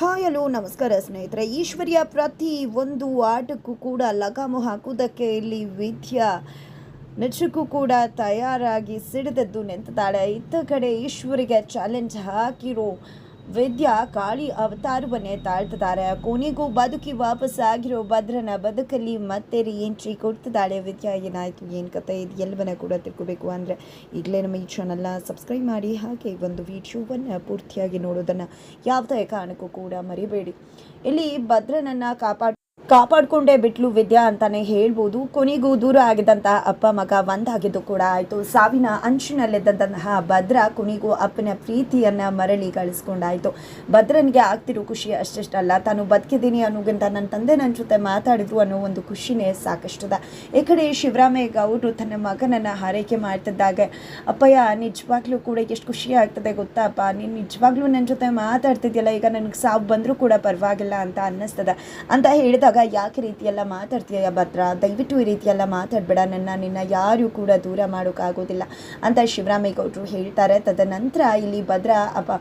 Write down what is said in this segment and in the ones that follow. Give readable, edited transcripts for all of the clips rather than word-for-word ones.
Hi hello ನಮಸ್ಕಾರ ಸ್ನೇಹಿತರೆ. ಈಶ್ವರ್ಯ ಪ್ರತಿ ಒಂದು ಆಟಕ್ಕೂ ಕೂಡ ಲಗಾಮು ಹಾಕುವುದಕ್ಕೆ ಇಲ್ಲಿ ವಿದ್ಯಾ ನಿಜಕ್ಕೂ ಕೂಡ ತಯಾರಾಗಿ ಸಿಡಿದದ್ದು ನಿಂತಿದ್ದಾಳೆ. ಇತ್ತ ಕಡೆ ಈಶ್ವರಿಗೆ ಚಾಲೆಂಜ್ ಹಾಕಿರೋ ವಿದ್ಯಾ ಕಾಳಿ ಅವತಾರವನ್ನೇ ತಾಳ್ತಿದ್ದಾರೆ. ಕೊನೆಗೂ ಬದುಕಿ ವಾಪಸ್ ಆಗಿರೋ ಭದ್ರನ ಬದುಕಲ್ಲಿ ಮತ್ತೆ ಎಂಟ್ರಿ ಕೊಡ್ತಿದ್ದಾಳೆ ವಿದ್ಯಾ. ಏನಾಯಿತು, ಏನು ಕತೆ, ಇದು ಎಲ್ಲವನ್ನ ಕೂಡ ತಿಳ್ಕೋಬೇಕು ಅಂದರೆ ಈಗಲೇ ನಮ್ಮ ಈ ಚಾನಲ್ನ ಸಬ್ಸ್ಕ್ರೈಬ್ ಮಾಡಿ, ಹಾಗೆ ಒಂದು ವಿಡಿಯೋವನ್ನು ಪೂರ್ತಿಯಾಗಿ ನೋಡೋದನ್ನು ಯಾವುದೇ ಕಾರಣಕ್ಕೂ ಕೂಡ ಮರಿಬೇಡಿ. ಇಲ್ಲಿ ಭದ್ರನನ್ನು ಕಾಪಾಡಿಕೊಂಡೇ ಬಿಟ್ಲು ವಿದ್ಯಾ ಅಂತಾನೆ ಹೇಳ್ಬೋದು. ಕೊನೆಗೂ ದೂರ ಆಗಿದ್ದಂತಹ ಅಪ್ಪ ಮಗ ಒಂದಾಗಿದ್ದು ಕೂಡ ಆಯಿತು. ಸಾವಿನ ಅಂಚಿನಲ್ಲಿದ್ದಂತಹ ಭದ್ರ ಕೊನೆಗೂ ಅಪ್ಪನ ಪ್ರೀತಿಯನ್ನು ಮರಳಿ ಗಳಿಸ್ಕೊಂಡಾಯಿತು. ಭದ್ರನಿಗೆ ಆಗ್ತಿರೋ ಖುಷಿ ಅಷ್ಟಲ್ಲ, ತಾನು ಬದುಕಿದ್ದೀನಿ ಅನ್ನೋಗಿಂತ ನನ್ನ ತಂದೆ ನನ್ನ ಜೊತೆ ಮಾತಾಡಿದ್ರು ಅನ್ನೋ ಒಂದು ಖುಷಿನೇ ಸಾಕಷ್ಟಿದೆ. ಈ ಕಡೆ ಶಿವರಾಮೇಗೌಡರು ತನ್ನ ಮಗನನ್ನು ಹಾರೈಕೆ ಮಾಡ್ತಿದ್ದಾಗ, ಅಪ್ಪಯ್ಯ ನಿಜವಾಗ್ಲೂ ಕೂಡ ಎಷ್ಟು ಖುಷಿ ಆಗ್ತದೆ ಗೊತ್ತಾ ಅಪ್ಪ, ನೀನು ನಿಜವಾಗ್ಲೂ ನನ್ನ ಜೊತೆ ಮಾತಾಡ್ತಿದ್ಯಲ್ಲ, ಈಗ ನನಗೆ ಸಾವು ಬಂದರೂ ಕೂಡ ಪರವಾಗಿಲ್ಲ ಅಂತ ಅನ್ನಿಸ್ತದೆ ಅಂತ ಹೇಳಿದಾಗ, ಯಾಕೆ ರೀತಿಯೆಲ್ಲ ಮಾತಾಡ್ತೀಯ ಭದ್ರ, ದಯವಿಟ್ಟು ಈ ರೀತಿಯೆಲ್ಲ ಮಾತಾಡಬೇಡ, ನಿನ್ನ ಯಾರು ಕೂಡ ದೂರ ಮಾಡೋಕ್ಕಾಗೋದಿಲ್ಲ ಅಂತ ಶಿವರಾಮೇಗೌಡರು ಹೇಳ್ತಾರೆ. ತದನಂತರ ಇಲ್ಲಿ ಭದ್ರ, ಅಪ್ಪ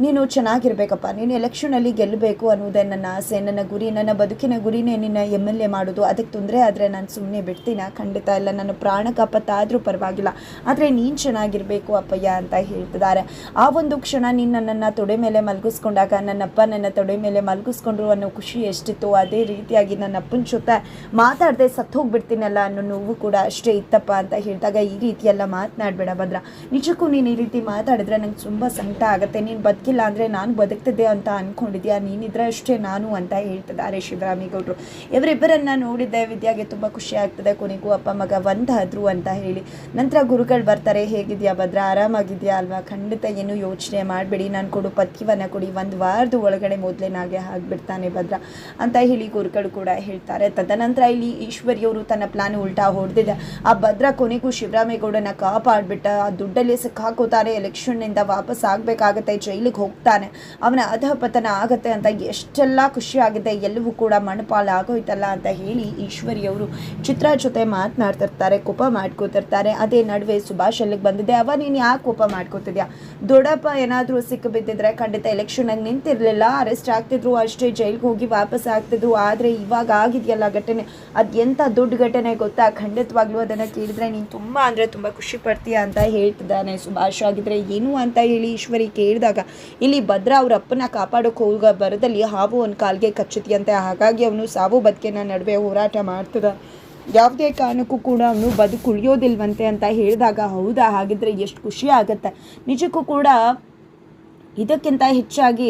ನೀನು ಚೆನ್ನಾಗಿರ್ಬೇಕಪ್ಪ, ನೀನು ಎಲೆಕ್ಷನಲ್ಲಿ ಗೆಲ್ಲಬೇಕು ಅನ್ನೋದೇ ನನ್ನ ಆಸೆ, ನನ್ನ ಗುರಿ, ನನ್ನ ಬದುಕಿನ ಗುರಿನೇ ನಿನ್ನ MLA ಮಾಡೋದು. ಅದಕ್ಕೆ ತೊಂದರೆ ಆದರೆ ನಾನು ಸುಮ್ಮನೆ ಬಿಡ್ತೀನ? ಖಂಡಿತ ಇಲ್ಲ, ನನ್ನ ಪ್ರಾಣಕ್ಕಾಪತ್ತಾದರೂ ಪರವಾಗಿಲ್ಲ, ಆದರೆ ನೀನು ಚೆನ್ನಾಗಿರಬೇಕು ಅಪ್ಪಯ್ಯ ಅಂತ ಹೇಳ್ತಿದ್ದಾರೆ. ಆ ಒಂದು ಕ್ಷಣ ನೀನು ನನ್ನನ್ನು ತೊಡೆ ಮೇಲೆ ಮಲಗಿಸ್ಕೊಂಡಾಗ, ನನ್ನಪ್ಪ ನನ್ನ ತೊಡೆ ಮೇಲೆ ಮಲಗಿಸ್ಕೊಂಡ್ರು ಅನ್ನೋ ಖುಷಿ ಎಷ್ಟಿತ್ತು, ಅದೇ ರೀತಿಯಾಗಿ ನನ್ನ ಅಪ್ಪನ ಜೊತೆ ಮಾತಾಡದೆ ಸತ್ತು ಹೋಗ್ಬಿಡ್ತೀನಲ್ಲ ಅನ್ನೋ ನೋವು ಕೂಡ ಅಷ್ಟೇ ಇತ್ತಪ್ಪ ಅಂತ ಹೇಳಿದಾಗ, ಈ ರೀತಿಯೆಲ್ಲ ಮಾತನಾಡಬೇಡ ಭದ್ರ, ನಿಜಕ್ಕೂ ನೀನು ಈ ರೀತಿ ಮಾತಾಡಿದ್ರೆ ನಂಗೆ ತುಂಬ ಸಂಕಟ ಆಗುತ್ತೆ, ನೀನು ಬದುಕಿಲ್ಲ ಅಂದರೆ ನಾನು ಬದುಕ್ತಿದ್ದೆ ಅಂತ ಅಂದ್ಕೊಂಡಿದ್ಯಾ, ನೀನಿದ್ರೆ ಅಷ್ಟೇ ನಾನು ಅಂತ ಹೇಳ್ತಿದ್ದಾರೆ ಶಿವರಾಮೇಗೌಡರು. ಇವರಿಬ್ಬರನ್ನ ನೋಡಿದ್ದೆ ವಿದ್ಯಾಗೆ ತುಂಬ ಖುಷಿ ಆಗ್ತದೆ. ಕೊನೆಗೂ ಅಪ್ಪ ಮಗ ಒಂದಾದ್ರು ಅಂತ ಹೇಳಿ ನಂತರ ಗುರುಗಳು ಬರ್ತಾರೆ. ಹೇಗಿದೆಯಾ ಭದ್ರ, ಆರಾಮಾಗಿದೆಯಾ ಅಲ್ವಾ? ಖಂಡಿತ ಏನು ಯೋಚನೆ ಮಾಡಬೇಡಿ, ನಾನು ಕೊಡು ಪಥ್ಯವನ್ನು ಕೊಡಿ, ಒಂದು ವಾರದ ಒಳಗಡೆ ಮೊದಲೇನಾಗೆ ಆಗಿಬಿಡ್ತಾನೆ ಭದ್ರ ಅಂತ ಹೇಳಿ ಗುರುಗಳು ಕೂಡ ಹೇಳ್ತಾರೆ. ತದನಂತರ ಇಲ್ಲಿ ಈಶ್ವರಿಯವರು ತನ್ನ ಪ್ಲಾನ್ ಉಲ್ಟಾ ಹೊಡೆದಿದೆ. ಆ ಭದ್ರ ಕೊನೆಗೂ ಶಿವರಾಮೇಗೌಡನ ಕಾಪಾಡ್ಬಿಟ್ಟ, ಆ ದುಡ್ಡಲ್ಲಿ ಸಿಕ್ಕಾಕೋತಾನೆ, ಎಲೆಕ್ಷನ್ನಿಂದ ವಾಪಸ್ ಆಗಬೇಕಾಗತ್ತೆ, ಜೈಲಿಗೆ ಹೋಗ್ತಾನೆ, ಅವನ ಅಧಪತನ ಆಗತ್ತೆ ಅಂತ ಎಷ್ಟೆಲ್ಲ ಖುಷಿ ಆಗಿದೆ, ಎಲ್ಲವೂ ಕೂಡ ಮಣ್ಣಪಾಲು ಆಗೋಯ್ತಲ್ಲ ಅಂತ ಹೇಳಿ ಈಶ್ವರಿಯವರು ಚಿತ್ರ ಜೊತೆ ಮಾತನಾಡ್ತಿರ್ತಾರೆ, ಕೋಪ ಮಾಡ್ಕೋತಿರ್ತಾರೆ. ಅದೇ ನಡುವೆ ಸುಭಾಷ್ ಅಲ್ಲಿಗೆ ಬಂದಿದೆ. ಅವ ನೀನು ಯಾಕೆ ಕೋಪ ಮಾಡ್ಕೋತಿದ್ಯಾ, ದೊಡ್ಡಪ್ಪ ಏನಾದರೂ ಸಿಕ್ಕು ಬಿದ್ದಿದ್ರೆ ಖಂಡಿತ ಎಲೆಕ್ಷನ್ನಾಗಿ ನಿಂತಿರಲಿಲ್ಲ, ಅರೆಸ್ಟ್ ಆಗ್ತಿದ್ರು ಅಷ್ಟೇ, ಜೈಲಿಗೆ ಹೋಗಿ ವಾಪಸ್ ಆಗ್ತಿದ್ರು. ಆದರೆ ಇವಾಗ ಆಗಿದೆಯಲ್ಲ ಘಟನೆ, ಅದು ಎಂಥ ದೊಡ್ಡ ಘಟನೆ ಗೊತ್ತಾ, ಖಂಡಿತವಾಗ್ಲೂ ಅದನ್ನು ಕೇಳಿದ್ರೆ ನೀನು ತುಂಬ ಅಂದರೆ ತುಂಬ ಖುಷಿ ಪಡ್ತೀಯ ಅಂತ ಹೇಳ್ತಿದ್ದಾನೆ ಸುಭಾಷ್. ಆಗಿದ್ರೆ ಏನು ಅಂತ ಹೇಳಿ ಈಶ್ವರಿ ಕೇಳಿದಾಗ, ಇಲ್ಲಿ ಭದ್ರ ಅವ್ರ ಅಪ್ಪನ ಕಾಪಾಡೋಕೆ ಹೋಗೋ ಬರದಲ್ಲಿ ಹಾವು ಒಂದು ಕಾಲ್ಗೆ ಕಚ್ಚುತ್ತಿಯಂತೆ, ಹಾಗಾಗಿ ಅವನು ಸಾವು ಬದುಕಿನ ನಡುವೆ ಹೋರಾಟ ಮಾಡ್ತಿದ್ದ, ಯಾವುದೇ ಕಾರಣಕ್ಕೂ ಕೂಡ ಅವನು ಬದುಕು ಉಳಿಯೋದಿಲ್ವಂತೆ ಅಂತ ಹೇಳಿದಾಗ, ಹೌದಾ ಹಾಗಿದ್ರೆ ಎಷ್ಟು ಖುಷಿ ಆಗುತ್ತೆ. ನಿಜಕ್ಕೂ ಕೂಡ ಇದಕ್ಕಿಂತ ಹೆಚ್ಚಾಗಿ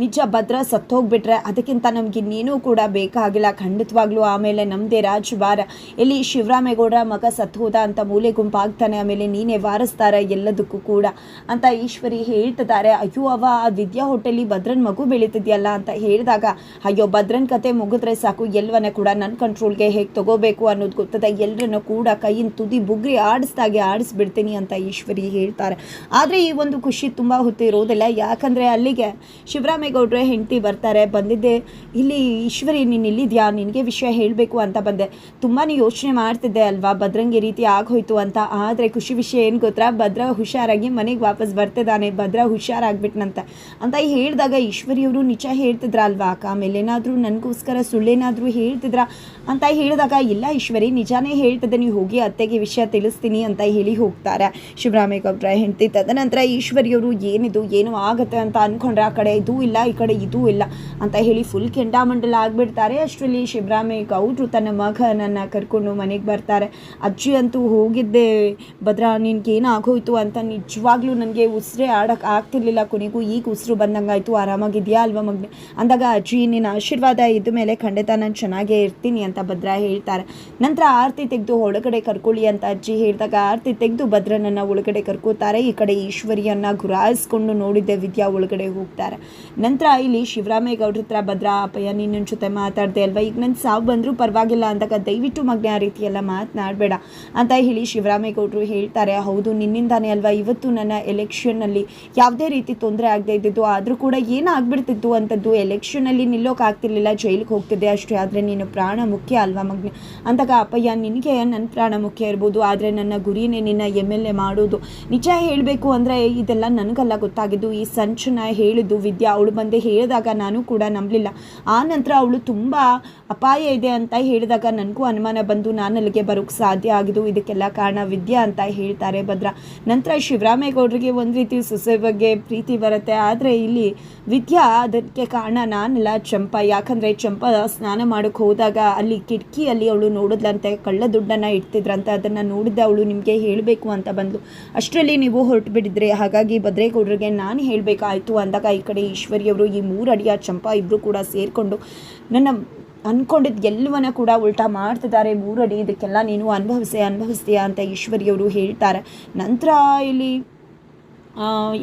ನಿಜ ಭದ್ರ ಸತ್ತೋಗ್ಬಿಟ್ರೆ ಅದಕ್ಕಿಂತ ನಮಗಿನ್ನೇನೂ ಕೂಡ ಬೇಕಾಗಿಲ್ಲ ಖಂಡಿತವಾಗ್ಲೂ. ಆಮೇಲೆ ನಮ್ಮದೇ ರಾಜಭಾರ, ಇಲ್ಲಿ ಶಿವರಾಮೇಗೌಡರ ಮಗ ಸತ್ತು ಹೋದ ಅಂತ ಮೂಲೆ ಗುಂಪಾಗ್ತಾನೆ, ಆಮೇಲೆ ನೀನೇ ವಾರಿಸ್ತಾರೆ ಎಲ್ಲದಕ್ಕೂ ಕೂಡ ಅಂತ ಈಶ್ವರಿ ಹೇಳ್ತಿದ್ದಾರೆ. ಅಯ್ಯೋ ಅವ ಆ ವಿದ್ಯಾ ಹೋಟೆಲಿ ಭದ್ರನ ಮಗು ಬೆಳೀತಿದ್ಯಲ್ಲ ಅಂತ ಹೇಳಿದಾಗ, ಅಯ್ಯೋ ಭದ್ರನ ಕತೆ ಮುಗಿದ್ರೆ ಸಾಕು, ಎಲ್ಲವನ್ನ ಕೂಡ ನನ್ನ ಕಂಟ್ರೋಲ್ಗೆ ಹೇಗೆ ತಗೋಬೇಕು ಅನ್ನೋದು ಗೊತ್ತದೆ, ಎಲ್ಲರನ್ನು ಕೂಡ ಕೈಯಿಂದ ತುದಿ ಬುಗ್ರಿ ಆಡಿಸ್ದಾಗೆ ಆಡಿಸ್ಬಿಡ್ತೀನಿ ಅಂತ ಈಶ್ವರಿ ಹೇಳ್ತಾರೆ. ಆದರೆ ಈ ಒಂದು ಖುಷಿ ತುಂಬ ಹೊತ್ತು ಇರೋದಿಲ್ಲ, ಯಾಕಂದರೆ ಅಲ್ಲಿಗೆ ಶಿವರಾಮೇಗೌಡರ ಹೆಂಡತಿ ಬರ್ತಾರೆ. ಬಂದಿದ್ದೆ ಇಲ್ಲಿ ಈಶ್ವರಿ, ನೀನು ಇಲ್ಲಿದ್ಯಾ, ನಿನಗೆ ವಿಷಯ ಹೇಳಬೇಕು ಅಂತ ಬಂದೆ, ತುಂಬಾ ಯೋಚನೆ ಮಾಡ್ತಿದ್ದೆ ಅಲ್ವಾ ಭದ್ರಂಗೆ ರೀತಿ ಆಗೋಯ್ತು ಅಂತ. ಆದರೆ ಖುಷಿ ವಿಷಯ ಏನು ಗೊತ್ತಾ, ಭದ್ರ ಹುಷಾರಾಗಿ ಮನೆಗೆ ವಾಪಸ್ ಬರ್ತಿದ್ದಾನೆ, ಭದ್ರ ಹುಷಾರಾಗ್ಬಿಟ್ನಂತೆ ಅಂತ ಹೇಳಿದಾಗ ಈಶ್ವರಿಯವರು ನಿಜ ಹೇಳ್ತಿದ್ರ ಅಲ್ವಾ ಅಕ್ಕ, ಆಮೇಲೆ ಏನಾದರೂ ನನಗೋಸ್ಕರ ಸುಳ್ಳೇನಾದರೂ ಹೇಳ್ತಿದ್ರ ಅಂತ ಹೇಳಿದಾಗ, ಇಲ್ಲ ಈಶ್ವರಿ ನಿಜಾನೇ ಹೇಳ್ತಿದ್ದೆ, ನೀವು ಹೋಗಿ ಅತ್ತೆಗೆ ವಿಷಯ ತಿಳಿಸ್ತೀನಿ ಅಂತ ಹೇಳಿ ಹೋಗ್ತಾರೆ ಶಿವರಾಮೇಗೌಡರ ಹೆಂಡತಿ. ತದನಂತರ ಈಶ್ವರಿಯವರು ಏನಿದು ಏನು ಆಗುತ್ತೆ ಅಂತ ಅಂದ್ಕೊಂಡ್ರೆ, ಆ ಕಡೆ ಇದೂ ಇಲ್ಲ ಈ ಕಡೆ ಇದೂ ಇಲ್ಲ ಅಂತ ಹೇಳಿ ಫುಲ್ ಕೆಂಡಾಮಂಡಲ ಆಗಿಬಿಡ್ತಾರೆ. ಅಷ್ಟರಲ್ಲಿ ಶಿವರಾಮೇಗೌಡರು ತನ್ನ ಮಗನನ್ನು ಕರ್ಕೊಂಡು ಮನೆಗೆ ಬರ್ತಾರೆ. ಅಜ್ಜಿ ಅಂತೂ ಹೋಗಿದ್ದೆ ಭದ್ರ, ನಿನ್ಗೇನು ಆಗೋಯ್ತು ಅಂತ, ನಿಜವಾಗ್ಲೂ ನನಗೆ ಉಸಿರೇ ಆಡೋಕ್ಕೆ ಆಗ್ತಿರ್ಲಿಲ್ಲ, ಕೊನೆಗೂ ಈಗ ಉಸಿರು ಬಂದಂಗಾಯ್ತು, ಆರಾಮಾಗಿದೆಯಾ ಅಲ್ವಾ ಮಗನೆ ಅಂದಾಗ, ಅಜ್ಜಿ ನಿನ್ನ ಆಶೀರ್ವಾದ ಇದ್ದ ಮೇಲೆ ಖಂಡಿತ ನಾನು ಚೆನ್ನಾಗೇ ಇರ್ತೀನಿ ಅಂತ ಭದ್ರ ಹೇಳ್ತಾರೆ. ನಂತರ ಆರತಿ ತೆಗೆದು ಒಳಗಡೆ ಕರ್ಕೊಳ್ಳಿ ಅಂತ ಅಜ್ಜಿ ಹೇಳಿದಾಗ, ಆರತಿ ತೆಗೆದು ಭದ್ರನನ್ನು ಒಳಗಡೆ ಕರ್ಕೋತಾರೆ. ಈ ಕಡೆ ಈಶ್ವರಿಯನ್ನು ಗುರಾಯಿಸ್ಕೊಂಡು ನೋಡಿದ್ದೆ ವಿದ್ಯಾ ಒಳಗಡೆ ಹೋಗ್ತಾರೆ. ನಂತರ ಇಲ್ಲಿ ಶಿವರಾಮೇಗೌಡ್ರ ಹತ್ರ, ಭದ್ರ ಅಪ್ಪಯ್ಯ ನೀನು ನನ್ನ ಜೊತೆ ಮಾತಾಡ್ದೆ ಅಲ್ವಾ, ಈಗ ನನ್ನ ಸಾವು ಬಂದರೂ ಪರವಾಗಿಲ್ಲ ಅಂದಾಗ ದಯವಿಟ್ಟು ಮಗನೇ ಆ ರೀತಿಯೆಲ್ಲ ಮಾತನಾಡಬೇಡ ಅಂತ ಹೇಳಿ ಶಿವರಾಮೇಗೌಡರು ಹೇಳ್ತಾರೆ. ಹೌದು ನಿನ್ನಿಂದಾನೇ ಅಲ್ವಾ ಇವತ್ತು ನನ್ನ ಎಲೆಕ್ಷನ್ನಲ್ಲಿ ಯಾವುದೇ ರೀತಿ ತೊಂದರೆ ಆಗದೆ ಇದ್ದಿದ್ದು, ಆದರೂ ಕೂಡ ಏನಾಗ್ಬಿಡ್ತಿತ್ತು ಅಂಥದ್ದು, ಎಲೆಕ್ಷನಲ್ಲಿ ನಿಲ್ಲೋಕ್ಕಾಗ್ತಿರ್ಲಿಲ್ಲ, ಜೈಲಿಗೆ ಹೋಗ್ತಿದ್ದೆ ಅಷ್ಟೇ, ಆದರೆ ನೀನು ಪ್ರಾಣ ಮುಖ್ಯ ಅಲ್ವಾ ಮಗನೇ ಅಂದಾಗ, ಅಪ್ಪಯ್ಯ ನಿನಗೆ ನನ್ನ ಪ್ರಾಣ ಮುಖ್ಯ ಇರ್ಬೋದು, ಆದರೆ ನನ್ನ ಗುರಿನೇ ನಿನ್ನ MLA ಮಾಡೋದು. ನಿಜ ಹೇಳಬೇಕು ಅಂದರೆ ಇದೆಲ್ಲ ನನಗಲ್ಲ ಗೊತ್ತಾಗಿದ್ದು, ಈ ಸಂಚನ ಹೇಳಿದ್ದು ವಿದ್ಯಾ. ಅವಳು ಬಂದು ಹೇಳಿದಾಗ ನಾನು ಕೂಡ ನಂಬಲಿಲ್ಲ. ಆ ನಂತರ ಅವಳು ತುಂಬ ಅಪಾಯ ಇದೆ ಅಂತ ಹೇಳಿದಾಗ ನನಗೂ ಅನುಮಾನ ಬಂದು ನಾನು ಅಲ್ಲಿಗೆ ಬರೋಕ್ಕೆ ಸಾಧ್ಯ ಆಗಿದ್ದು. ಇದಕ್ಕೆಲ್ಲ ಕಾರಣ ವಿದ್ಯಾ ಅಂತ ಹೇಳ್ತಾರೆ ಭದ್ರ. ನಂತರ ಶಿವರಾಮೇಗೌಡರಿಗೆ ಒಂದು ರೀತಿ ಸೊಸೆ ಬಗ್ಗೆ ಪ್ರೀತಿ ಬರುತ್ತೆ. ಆದರೆ ಇಲ್ಲಿ ವಿದ್ಯಾ ಅದಕ್ಕೆ ಕಾರಣ ನಾನಲ್ಲ, ಚಂಪಾ. ಯಾಕಂದರೆ ಚಂಪಾ ಸ್ನಾನ ಮಾಡೋಕ್ಕೆ ಹೋದಾಗ ಅಲ್ಲಿ ಕಿಟಕಿಯಲ್ಲಿ ಅವಳು ನೋಡಿದ್ಲಂತೆ, ಕಳ್ಳ ದುಡ್ಡನ್ನು ಇಡ್ತಿದ್ರಂತೆ. ಅದನ್ನು ನೋಡಿದ್ದೆ ಅವಳು ನಿಮಗೆ ಹೇಳಬೇಕು ಅಂತ ಬಂದು. ಅಷ್ಟರಲ್ಲಿ ನೀವು ಹೊರಟು ಬಿಟ್ಟಿದ್ರೆ, ಹಾಗಾಗಿ ಭದ್ರೇಗೌಡರಿಗೆ ನಾನು ಹೇಳಬೇಕಾಯಿತು ಅಂದಾಗ ಈ ಕಡೆ ಈಶ್ವರಿಯವರು ಈ 3 ಅಡಿಯ ಚಂಪಾ ಇಬ್ಬರು ಕೂಡ ಸೇರಿಕೊಂಡು ನನ್ನ ಅಂದ್ಕೊಂಡಿದ್ದು ಎಲ್ಲವನ್ನ ಕೂಡ ಉಲ್ಟಾ ಮಾಡ್ತಿದ್ದಾರೆ. 3 ಅಡಿ ಇದಕ್ಕೆಲ್ಲ ನೀನು ಅನುಭವಿಸ್ತೀಯಾ ಅಂತ ಈಶ್ವರಿಯವರು ಹೇಳ್ತಾರೆ. ನಂತರ ಇಲ್ಲಿ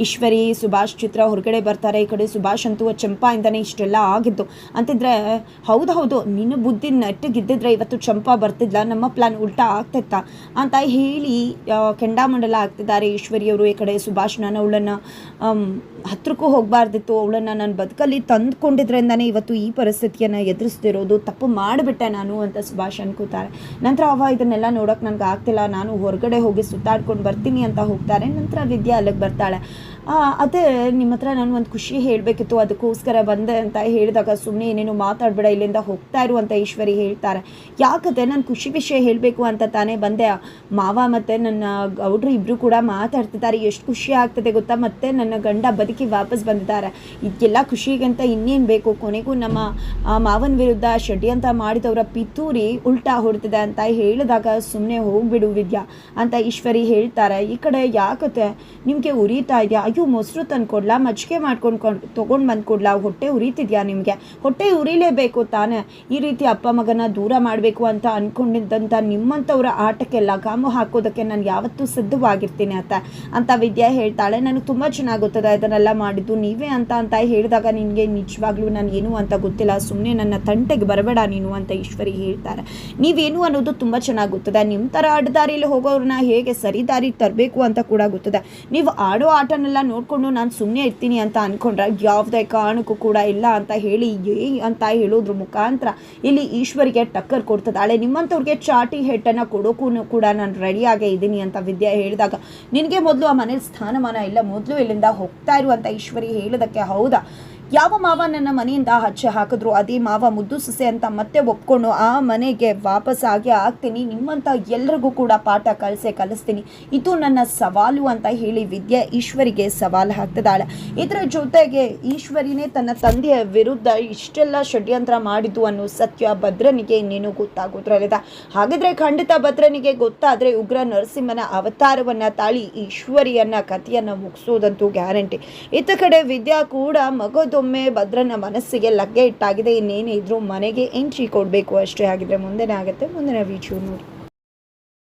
ಈಶ್ವರಿ ಸುಭಾಷ್ ಚಿತ್ರ ಹೊರಗಡೆ ಬರ್ತಾರೆ. ಈ ಕಡೆ ಸುಭಾಷ್ ಅಂತೂ ಚಂಪಾಯಿಂದನೇ ಇಷ್ಟೆಲ್ಲ ಆಗಿದ್ದು ಅಂತಿದ್ರೆ, ಹೌದು ನಿನ್ನ ಬುದ್ಧಿ ನೆಟ್ಟಗಿದ್ದಿದ್ರೆ ಇವತ್ತು ಚಂಪಾ ಬರ್ತಿದ್ಲ, ನಮ್ಮ ಪ್ಲಾನ್ ಉಲ್ಟಾ ಆಗ್ತಿತ್ತ ಅಂತ ಹೇಳಿ ಕೆಂಡಾಮಂಡಲ ಆಗ್ತಿದ್ದಾರೆ ಈಶ್ವರಿಯವರು. ಈ ಕಡೆ ಸುಭಾಷ್ ನಾನು ಅವಳನ್ನು ಹತ್ರಕ್ಕೂ ಹೋಗಬಾರ್ದಿತ್ತು, ಅವಳನ್ನು ನಾನು ಬದುಕಲ್ಲಿ ತಂದುಕೊಂಡಿದ್ರಿಂದನೇ ಇವತ್ತು ಈ ಪರಿಸ್ಥಿತಿಯನ್ನು ಎದುರಿಸ್ತಿರೋದು, ತಪ್ಪು ಮಾಡಿಬಿಟ್ಟೆ ನಾನು ಅಂತ ಸುಭಾಷ್ ಅನ್ಕೋತಾರೆ. ನಂತರ ಇದನ್ನೆಲ್ಲ ನೋಡೋಕೆ ನನಗೆ ಆಗ್ತಿಲ್ಲ, ನಾನು ಹೊರಗಡೆ ಹೋಗಿ ಸುತ್ತಾಡ್ಕೊಂಡು ಬರ್ತೀನಿ ಅಂತ ಹೋಗ್ತಾರೆ. ನಂತರ ವಿದ್ಯಾ ಅಲ್ಲಿಗೆ ಬರ್ತಾಳೆ. ಅದೇ ನಿಮ್ಮ ಹತ್ರ ನಾನು ಒಂದು ಖುಷಿ ಹೇಳಬೇಕಿತ್ತು, ಅದಕ್ಕೋಸ್ಕರ ಬಂದೆ ಅಂತ ಹೇಳಿದಾಗ ಸುಮ್ಮನೆ ಏನೇನು ಮಾತಾಡಬೇಡ, ಇಲ್ಲಿಂದ ಹೋಗ್ತಾ ಇರು ಅಂತ ಈಶ್ವರಿ ಹೇಳ್ತಾರೆ. ಯಾಕಂದರೆ ನಾನು ಖುಷಿ ವಿಷಯ ಹೇಳಬೇಕು ಅಂತ ತಾನೇ ಬಂದೆ. ಮಾವ ಮತ್ತು ನನ್ನ ಗೌಡ್ರು ಇಬ್ಬರು ಕೂಡ ಮಾತಾಡ್ತಿದ್ದಾರೆ, ಎಷ್ಟು ಖುಷಿ ಆಗ್ತದೆ ಗೊತ್ತಾ, ಮತ್ತು ನನ್ನ ಗಂಡ ಬದುಕಿ ವಾಪಸ್ ಬಂದಿದ್ದಾರೆ. ಇದಕ್ಕೆಲ್ಲ ಖುಷಿಗಂತ ಇನ್ನೇನು ಬೇಕು, ಕೊನೆಗೂ ನಮ್ಮ ಮಾವನ ವಿರುದ್ಧ ಷಡ್ಯಂತ್ರ ಮಾಡಿದವರ ಪಿತೂರಿ ಉಲ್ಟಾ ಹೊಡ್ತಿದೆ ಅಂತ ಹೇಳಿದಾಗ ಸುಮ್ಮನೆ ಹೋಗ್ಬಿಡು ವಿದ್ಯಾ ಅಂತ ಈಶ್ವರಿ ಹೇಳ್ತಾರೆ. ಈ ಕಡೆ ಯಾಕತ್ತೆ ನಿಮಗೆ ಉರಿತಾ ಇದೆಯಾ, ಅಯ್ಯೋ ಮೊಸರು ತಂದು ಕೊಡ್ಲಾ, ಮಜ್ಜಿಗೆ ಮಾಡ್ಕೊಂಡು ತೊಗೊಂಡು ಬಂದು ಕೊಡ್ಲಾ, ಹೊಟ್ಟೆ ಉರಿತಿದ್ಯಾ ನಿಮಗೆ, ಹೊಟ್ಟೆ ಉರಿಲೇಬೇಕು ತಾನೇ, ಈ ರೀತಿ ಅಪ್ಪ ಮಗನ ದೂರ ಮಾಡಬೇಕು ಅಂತ ಅಂದ್ಕೊಂಡಿದ್ದಂಥ ನಿಮ್ಮಂಥವ್ರ ಆಟಕ್ಕೆ ಲಗಾಮು ಹಾಕೋದಕ್ಕೆ ನಾನು ಯಾವತ್ತೂ ಸಿದ್ಧವಾಗಿರ್ತೀನಿ ಅಂತ ವಿದ್ಯಾ ಹೇಳ್ತಾಳೆ. ನನಗೆ ತುಂಬ ಚೆನ್ನಾಗಿ ಗೊತ್ತದೆ ಇದನ್ನೆಲ್ಲ ಮಾಡಿದ್ದು ನೀವೇ ಅಂತ ಹೇಳಿದಾಗ ನಿನಗೆ ನಿಜವಾಗ್ಲೂ ನಾನು ಏನು ಅಂತ ಗೊತ್ತಿಲ್ಲ, ಸುಮ್ಮನೆ ನನ್ನ ತಂಟೆಗೆ ಬರಬೇಡ ನೀನು ಅಂತ ಈಶ್ವರಿ ಹೇಳ್ತಾರೆ. ನೀವೇನು ಅನ್ನೋದು ತುಂಬ ಚೆನ್ನಾಗಿ ಗೊತ್ತದೆ, ನಿಮ್ಮ ಥರ ಅಡ್ಡದಾರಿಯಲ್ಲಿ ಹೋಗೋರನ್ನ ಹೇಗೆ ಸರಿ ದಾರಿ ತರಬೇಕು ಅಂತ ಕೂಡ ಗೊತ್ತದೆ. ನೀವು ಆಡೋ ಆಟನೆಲ್ಲ ನೋಡಿಕೊಂಡು ನಾನು ಸುಮ್ಮನೆ ಇರ್ತೀನಿ ಅಂತ ಅಂದ್ಕೊಂಡ್ರೆ ಯಾವುದೇ ಕಾರಣಕ್ಕೂ ಕೂಡ ಇಲ್ಲ ಅಂತ ಹೇಳಿ ಅಂತ ಹೇಳೋದ್ರ ಮುಖಾಂತರ ಇಲ್ಲಿ ಈಶ್ವರಿಗೆ ಟಕ್ಕರ್ ಕೊಡ್ತದಾಳೆ. ನಿಮ್ಮಂಥವ್ರಿಗೆ ಚಾಟಿ ಹೆಟ್ಟನ್ನು ಕೊಡೋಕ್ಕೂ ಕೂಡ ನಾನು ರೆಡಿಯಾಗೇ ಇದ್ದೀನಿ ಅಂತ ವಿದ್ಯಾ ಹೇಳಿದಾಗ, ನಿನಗೆ ಮೊದಲು ಆ ಮನೇಲಿ ಸ್ಥಾನಮಾನ ಇಲ್ಲ, ಮೊದಲು ಇಲ್ಲಿಂದ ಹೋಗ್ತಾ ಇರು ಅಂತ ಈಶ್ವರಿ ಹೇಳಿದಕ್ಕೆ, ಹೌದಾ ಯಾವ ಮಾವ ನನ್ನ ಮನೆಯಿಂದ ಹಚ್ಚೆ ಹಾಕಿದ್ರು ಅದೇ ಮಾವ ಮುದ್ದು ಸೊಸೆ ಅಂತ ಮತ್ತೆ ಒಪ್ಕೊಂಡು ಆ ಮನೆಗೆ ವಾಪಸ್ ಆಗಿ ಆಗ್ತೀನಿ, ನಿಮ್ಮಂಥ ಎಲ್ರಿಗೂ ಕೂಡ ಪಾಠ ಕಲಿಸ್ತೀನಿ, ಇದು ನನ್ನ ಸವಾಲು ಅಂತ ಹೇಳಿ ವಿದ್ಯೆ ಈಶ್ವರಿಗೆ ಸವಾಲು ಹಾಕ್ತಿದ್ದಾಳೆ. ಇದರ ಜೊತೆಗೆ ಈಶ್ವರಿನೇ ತನ್ನ ತಂದೆಯ ವಿರುದ್ಧ ಇಷ್ಟೆಲ್ಲ ಷಡ್ಯಂತ್ರ ಮಾಡಿದ್ದು ಅನ್ನೋ ಸತ್ಯ ಭದ್ರನಿಗೆ ಇನ್ನೇನು ಗೊತ್ತಾಗೋದ್ರಲ್ಲಿದೆ. ಹಾಗಿದ್ರೆ ಖಂಡಿತ ಭದ್ರನಿಗೆ ಗೊತ್ತಾದರೆ ಉಗ್ರ ನರಸಿಂಹನ ಅವತಾರವನ್ನು ತಾಳಿ ಈಶ್ವರಿಯನ್ನ ಕಥೆಯನ್ನು ಮುಗಿಸೋದಂತೂ ಗ್ಯಾರಂಟಿ. ಇತ್ತ ಕಡೆ ವಿದ್ಯಾ ಕೂಡ ಮಗದೊಮ್ಮೆ ಭದ್ರನ ಮನಸ್ಸಿಗೆ ಲಗ್ಗೆ ಇಟ್ಟಾಗಿದೆ. ಇನ್ನೇನೇ ಇದ್ರೂ ಮನೆಗೆ ಎಂಟ್ರಿ ಕೊಡಬೇಕು ಅಷ್ಟೇ. ಆಗಿದ್ರೆ ಮುಂದೆನೇ ಆಗುತ್ತೆ. ಮುಂದಿನ ವಿಡಿಯೋ ನೋಡಿ.